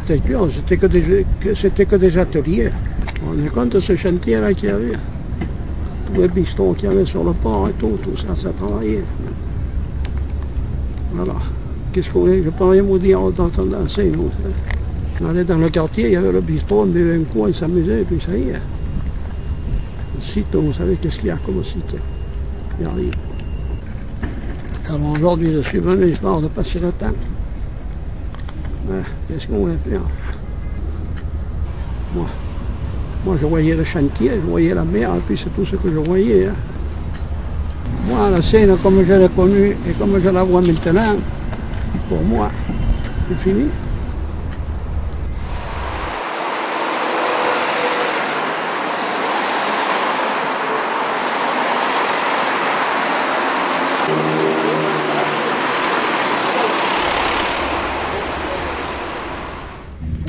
l'architecture, c'était que des ateliers. On est compte de ce chantier-là qu'il y avait. Tous les bistrots qu'il y avait sur le port et tout ça travaillait. Voilà. Qu'est-ce que vous voulez? Je ne peux rien vous dire d'autre danser. On allait dans le quartier, il y avait le bistrot, on buvait un coup, on s'amusait, et puis ça y est. Le site, vous savez qu'est-ce qu'il y a comme site? Il arrive. Alors aujourd'hui, je suis venu histoire de passer le temps. Qu'est-ce qu'on voulait faire? Moi, je voyais le chantier, je voyais la mer, et puis c'est tout ce que je voyais. Hein. Moi, la Seine, comme je l'ai connue et comme je la vois maintenant, pour moi, c'est fini.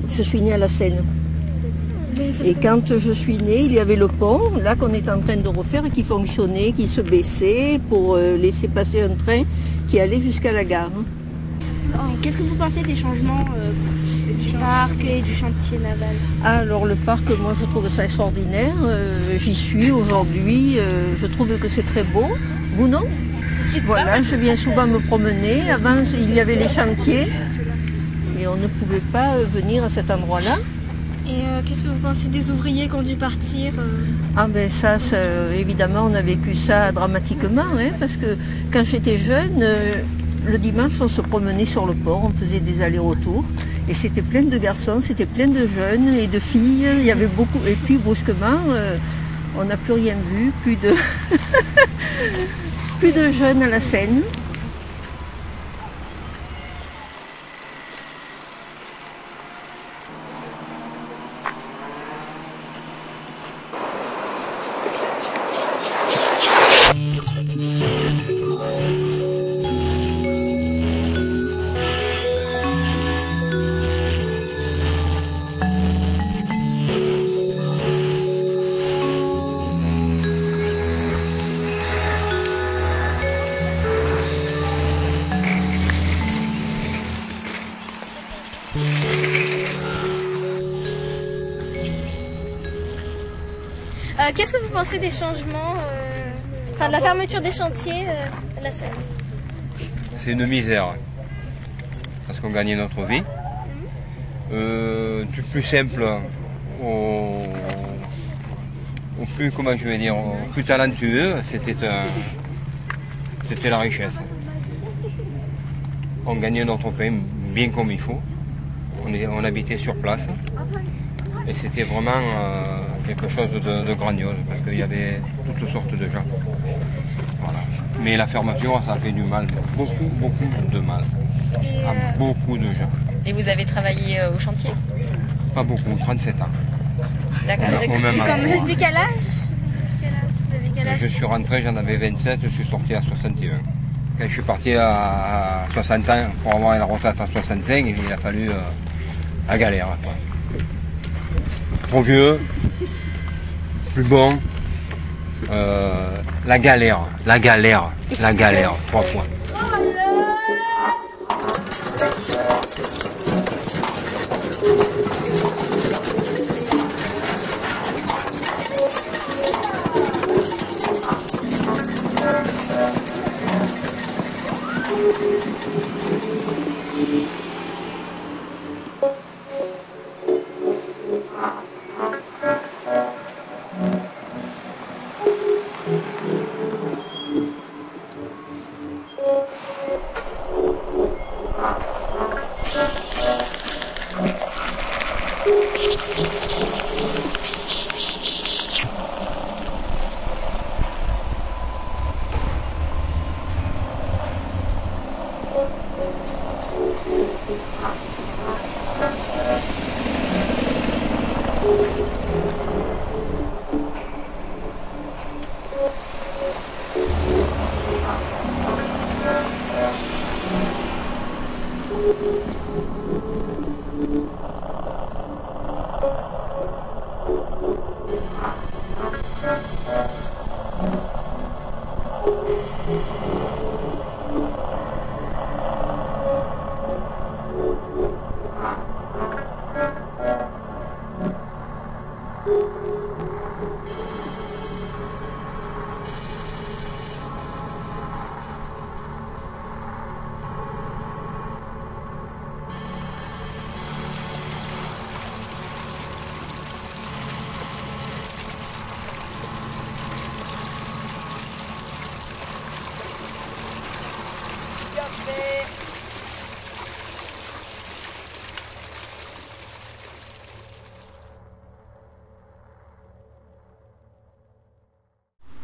Je suis née à la Seine. Et quand je suis née, il y avait le pont, là qu'on est en train de refaire, qui fonctionnait, qui se baissait pour laisser passer un train qui allait jusqu'à la gare. Qu'est-ce que vous pensez des changements du parc et du chantier naval? Alors le parc, moi je trouve ça extraordinaire. J'y suis aujourd'hui, je trouve que c'est très beau. Vous non? Voilà, je viens souvent me promener. Avant, il y avait les chantiers et on ne pouvait pas venir à cet endroit-là. Et qu'est-ce que vous pensez des ouvriers qui ont dû partir Ah ben ça, évidemment, on a vécu ça dramatiquement, hein, parce que quand j'étais jeune, le dimanche, on se promenait sur le port, on faisait des allers-retours, et c'était plein de garçons, c'était plein de jeunes et de filles, il y avait beaucoup, et puis brusquement, on n'a plus rien vu, plus de, plus de jeunes à la Seine. Qu'est-ce que vous pensez des changements, de la fermeture des chantiers à la Seine? C'est une misère, parce qu'on gagnait notre vie. Du plus simple au plus, comment je vais dire, au plus talentueux, c'était la richesse. On gagnait notre pain bien comme il faut. On habitait sur place. Et c'était vraiment quelque chose de grandiose, parce qu'il y avait toutes sortes de gens. Voilà. Mais la fermeture, ça a fait du mal, beaucoup de mal, à beaucoup de gens. Et vous avez travaillé au chantier? Pas beaucoup, 37 ans. D'accord. Depuis quel âge? Je suis rentré, j'en avais 27, je suis sorti à 61. Quand je suis parti à 60 ans pour avoir la retraite à 65, il a fallu la galère. Quoi. Trop vieux, plus bon, la galère, 3 fois.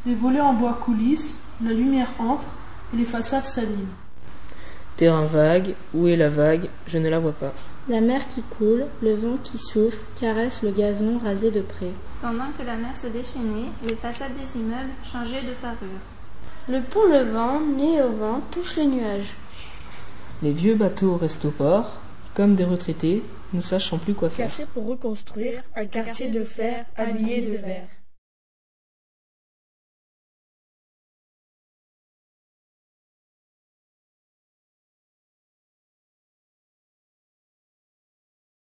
Les volets en bois coulissent, la lumière entre et les façades s'animent. Terrain vague, où est la vague? Je ne la vois pas. La mer qui coule, le vent qui souffle, caresse le gazon rasé de près. Pendant que la mer se déchaînait, les façades des immeubles changeaient de parure. Le pont levant, né au vent, touche les nuages. Les vieux bateaux restent au port, comme des retraités, ne sachant plus quoi faire. Cassés pour reconstruire un quartier de fer habillé de verre.